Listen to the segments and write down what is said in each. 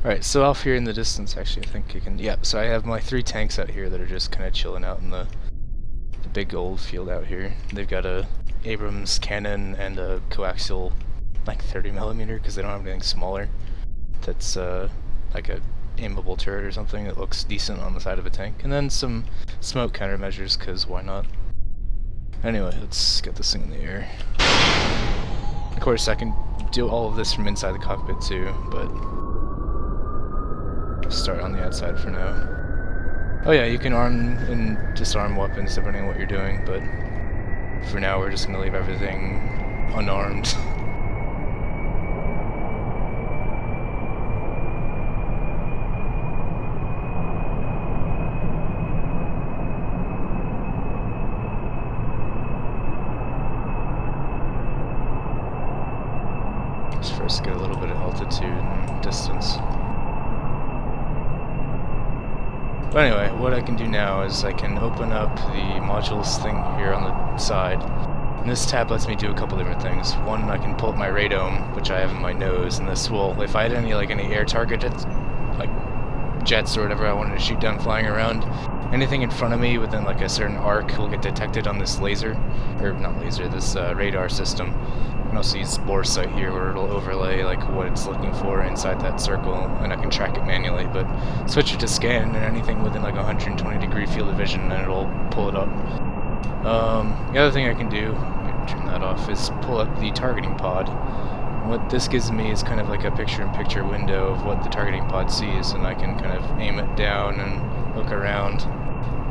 Alright, so off here in the distance, actually, I think you can... Yep, so I have my 3 tanks out here that are just kind of chilling out in the big old field out here. They've got a Abrams cannon and a coaxial, like 30mm, because they don't have anything smaller. That's like a aimable turret or something that looks decent on the side of a tank. And then some smoke countermeasures, because why not? Anyway, let's get this thing in the air. Of course, I can do all of this from inside the cockpit too, but start on the outside for now. Oh yeah, you can arm and disarm weapons depending on what you're doing, but for now we're just going to leave everything unarmed. Just first get a little bit of altitude and distance. But anyway, what I can do now is I can open up the modules thing here on the side. And this tab lets me do a couple different things. One, I can pull up my radome, which I have in my nose, and this will, if I had any air targets, like jets or whatever I wanted to shoot down flying around, anything in front of me within like a certain arc will get detected on this laser, or not laser, this radar system. I can also use bore sight here where it'll overlay like what it's looking for inside that circle, and I can track it manually, but switch it to scan and anything within like 120-degree field of vision and it'll pull it up. The other thing I can do, turn that off, is pull up the targeting pod. What this gives me is kind of like a picture-in-picture window of what the targeting pod sees, and I can kind of aim it down and look around.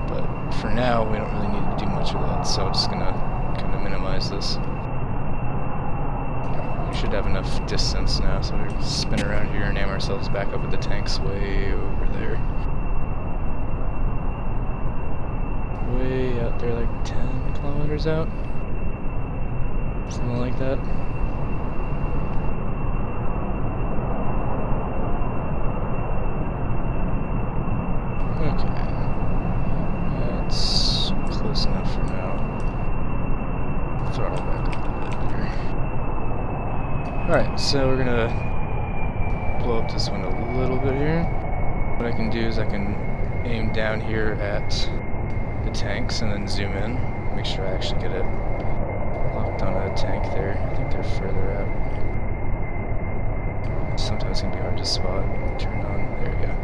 But for now, we don't really need to do much of that, so I'm just gonna kind of minimize this. We should have enough distance now, so we'll spin around here and aim ourselves back up at the tanks way over there. Way out there, like 10 kilometers out? Something like that. Okay. That's close enough for now. Throttle back a little bit here. Alright, so we're gonna blow up this window a little bit here. What I can do is I can aim down here at the tanks and then zoom in. Make sure I actually get it locked onto the tank there. I think they're further out. Sometimes it can be hard to spot. Turn on. There we go.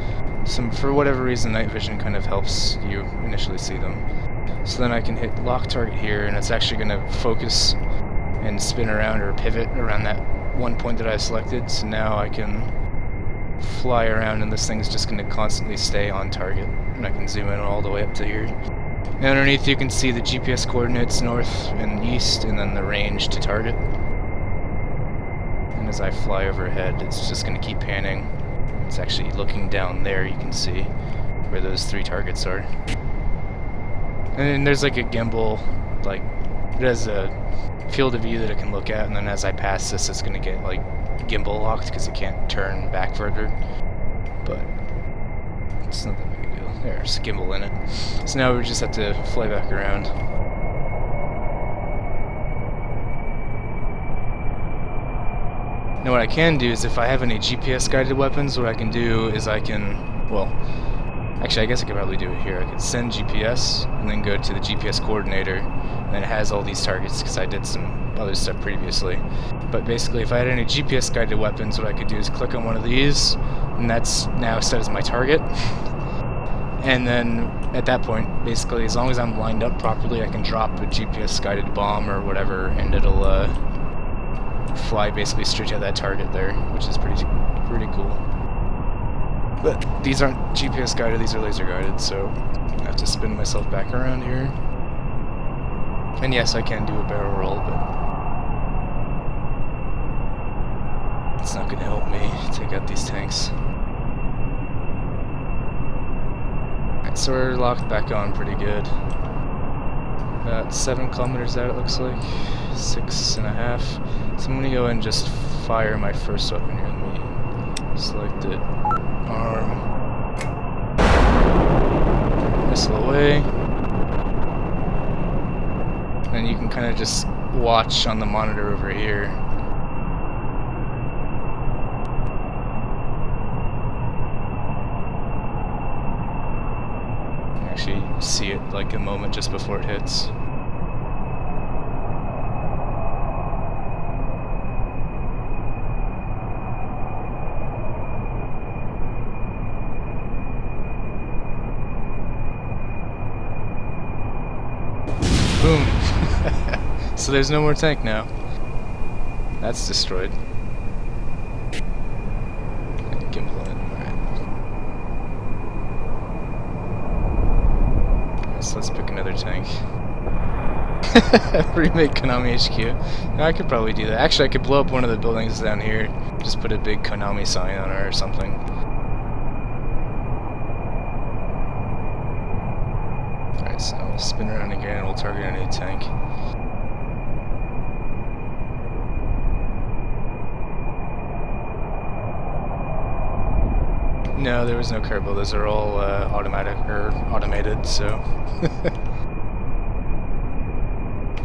For whatever reason, night vision kind of helps you initially see them. So then I can hit lock target here, and it's actually going to focus and spin around or pivot around that one point that I selected. So now I can fly around, and this thing's just going to constantly stay on target. And I can zoom in all the way up to here. And underneath you can see the GPS coordinates north and east, and then the range to target. And as I fly overhead, it's just going to keep panning. It's actually looking down there, you can see where those 3 targets are. And then there's like a gimbal, like it has a field of view that it can look at, and then as I pass this, it's going to get like gimbal locked because it can't turn back further. But it's not that big a deal. There's a gimbal in it. So now we just have to fly back around. Now what I can do is if I have any GPS guided weapons, what I can do is I can, well, actually I guess I could probably do it here. I could send GPS and then go to the GPS coordinator, and then it has all these targets because I did some other stuff previously. But basically if I had any GPS guided weapons, what I could do is click on one of these, and that's now set as my target. And then at that point, basically as long as I'm lined up properly, I can drop a GPS guided bomb or whatever, and it'll fly basically straight to that target there, which is pretty cool. But these aren't GPS guided, these are laser guided, so I have to spin myself back around here. And yes, I can do a barrel roll, but it's not going to help me take out these tanks. Alright, so we're locked back on pretty good. About 7 kilometers out, it looks like. 6.5. So I'm going to go and just fire my first weapon here. Let me select it. Arm. Missile away. And you can kind of just watch on the monitor over here. actually see it like a moment just before it hits. Boom! So there's no more tank now. That's destroyed. Gimbal it. Alright. So let's pick another tank. Remake Konami HQ. No, I could probably do that. Actually, I could blow up one of the buildings down here. Just put a big Konami sign on it or something. Alright, so we'll spin around again and we'll target a new tank. No, there was no carbo. Those are all automatic or automated, so.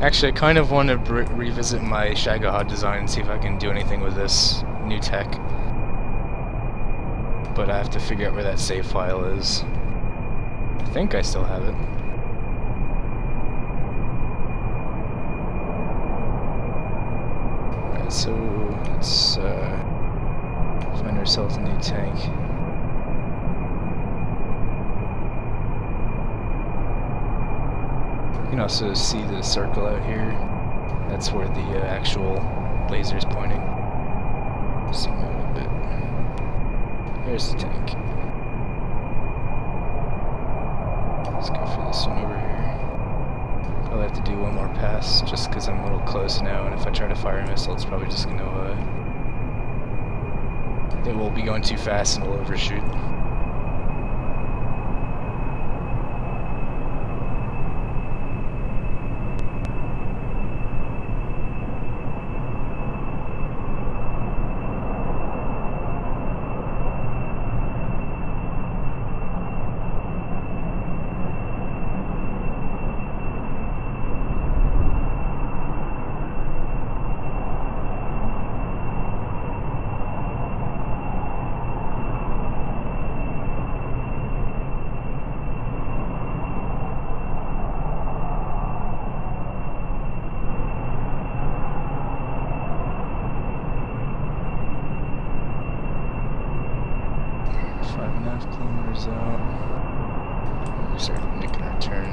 Actually, I kind of want to revisit my Shagahad design and see if I can do anything with this new tech. But I have to figure out where that save file is. I think I still have it. Alright, so let's find ourselves a new tank. You can also see the circle out here. That's where the actual laser is pointing. Zoom out a bit. Here's the tank. Let's go for this one over here. Probably have to do one more pass just because I'm a little close now, and if I try to fire a missile, it's probably just going to... it will be going too fast and it'll overshoot. Kilometers out. We start making our turn.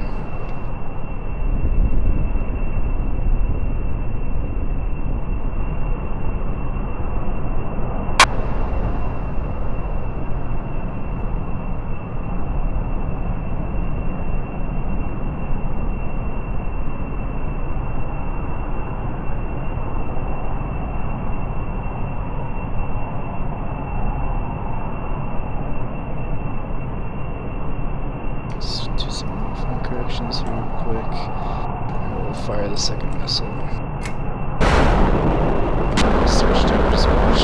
Let's do some front corrections here real quick. We'll fire the second missile. Search towards watch.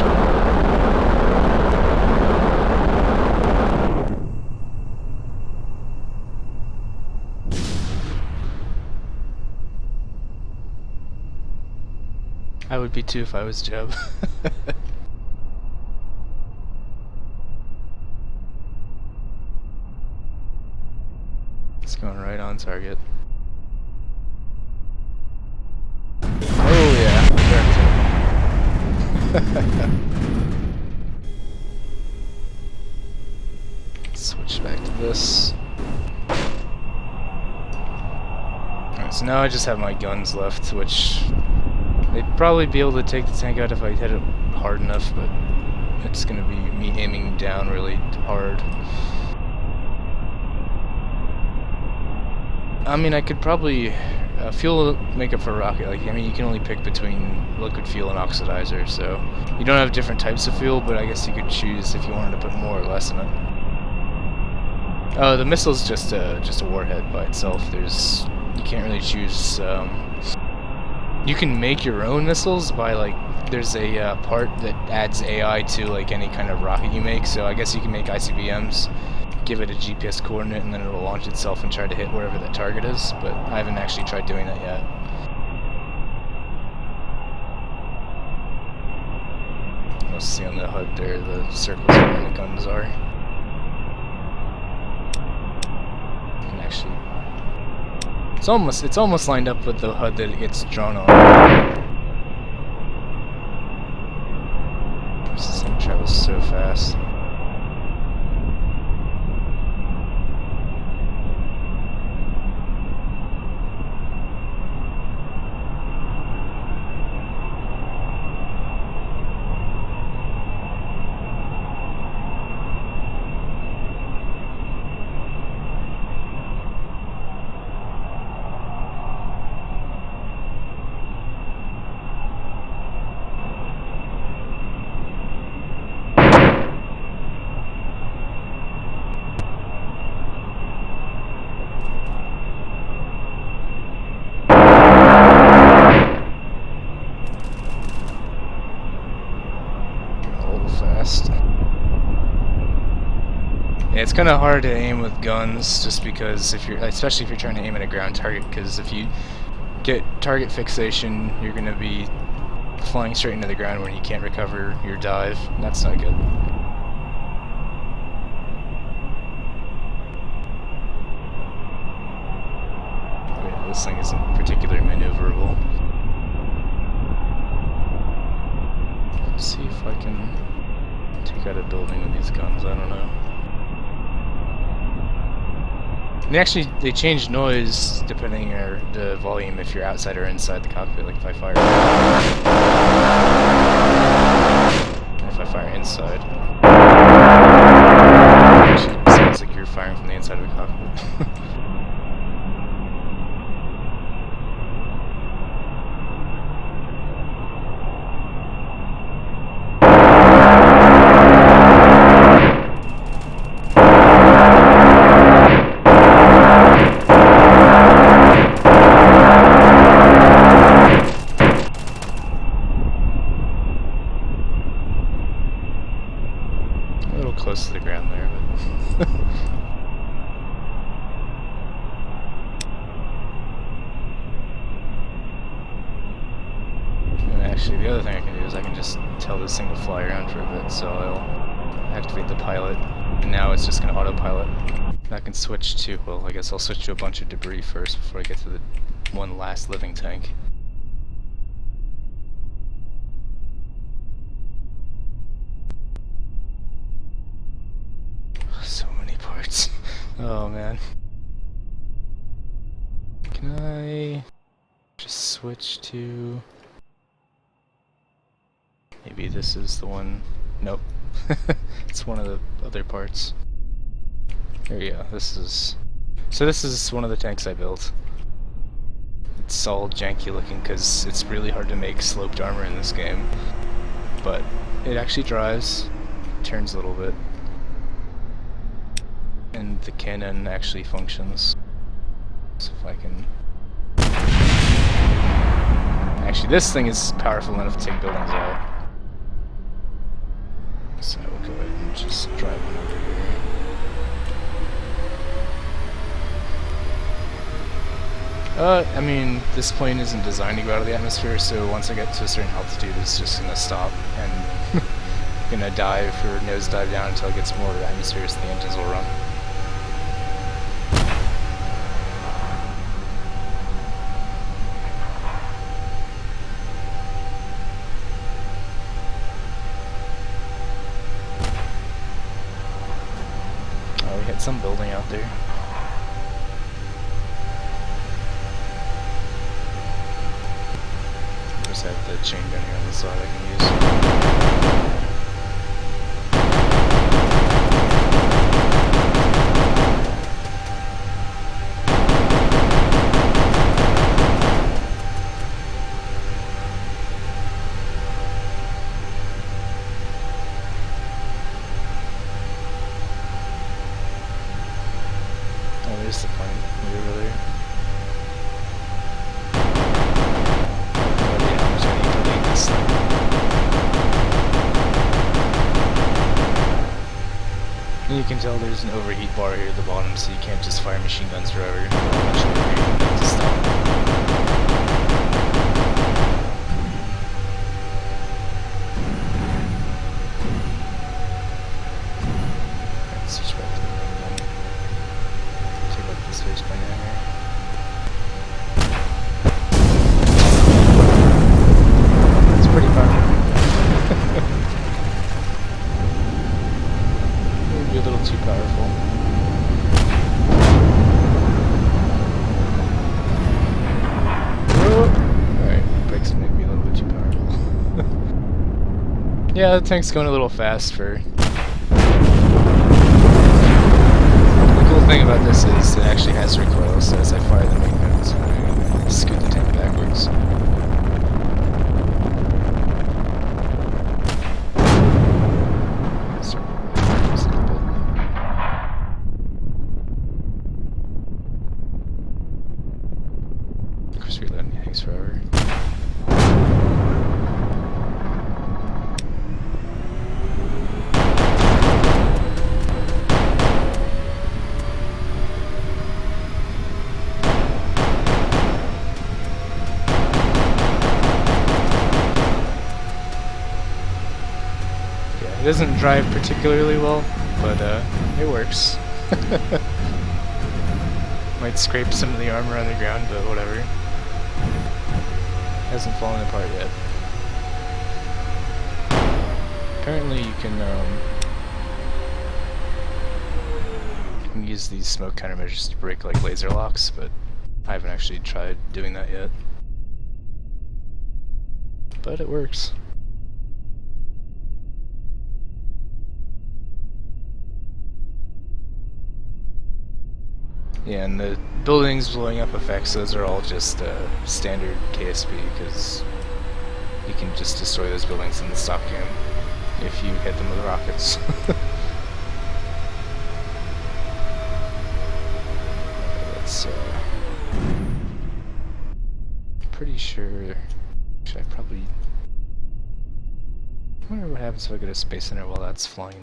I would be too if I was Jeb. It's going right on target. Oh yeah, switch back to this. Alright, so now I just have my guns left, which they'd probably be able to take the tank out if I hit it hard enough, but it's gonna be me aiming down really hard. I mean, I could probably fuel make up for rocket. Like, I mean, you can only pick between liquid fuel and oxidizer, so you don't have different types of fuel, but I guess you could choose if you wanted to put more or less in it. Oh, the missile's just a warhead by itself. You can't really choose. You can make your own missiles by there's a part that adds AI to like any kind of rocket you make. So I guess you can make ICBMs. Give it a GPS coordinate and then it'll launch itself and try to hit wherever that target is, but I haven't actually tried doing that yet. Let's see on the HUD there, the circles where the guns are. You can actually It's almost lined up with the HUD that it gets drawn on. This thing travels so fast. Yeah, it's kind of hard to aim with guns, just because especially if you're trying to aim at a ground target, because if you get target fixation, you're going to be flying straight into the ground when you can't recover your dive. That's not good. Yeah, this thing isn't particularly maneuverable. Let's see if I can take out a building with these guns. I don't know. And they change noise depending on the volume if you're outside or inside the cockpit. Like if I fire, and if I fire inside, it sounds like you're firing from the inside of the cockpit. Close to the ground there, but and actually the other thing I can do is I can just tell this thing to fly around for a bit, so I'll activate the pilot, and now it's just going to autopilot. And I can switch to, well, I guess I'll switch to a bunch of debris first before I get to the one last living tank. So many parts. Oh man. Can I just switch to... Maybe this is the one... Nope. It's one of the other parts. There you go. This is... So this is one of the tanks I built. It's all janky looking because it's really hard to make sloped armor in this game. But it actually drives, turns a little bit. And the cannon actually functions. So if I can... Actually, this thing is powerful enough to take buildings out. So we'll go ahead and just drive one over here. I mean, this plane isn't designed to go out of the atmosphere, so once I get to a certain altitude, it's just gonna stop and gonna dive or nosedive down until it gets more atmosphere, so the engines will run. Oh, we hit some building out there. Just have the chain gun here on the side I can use. Oh, there's the plane way over there. And you can tell there's an overheat bar here at the bottom, so you can't just fire machine guns forever. Eventually overheat has to stop. Let's switch back to the main gun. Take out the space plane down here. be a little too powerful. Alright, brakes may be a little bit too powerful. Yeah, the tank's going a little fast for... The cool thing about this is it actually has recoil, so as I fire the main guns, I scoot the tank backwards. Of course, reloading takes forever. It doesn't drive particularly well, but it works. Might scrape some of the armor on the ground, but whatever. Hasn't fallen apart yet. Apparently you can use these smoke countermeasures to break like laser locks, but I haven't actually tried doing that yet. But it works. Yeah, and the buildings blowing up effects, those are all just standard KSP, because you can just destroy those buildings in the stock game if you hit them with rockets. Let's, pretty sure, should I probably... I wonder what happens if I get a space center while that's flying.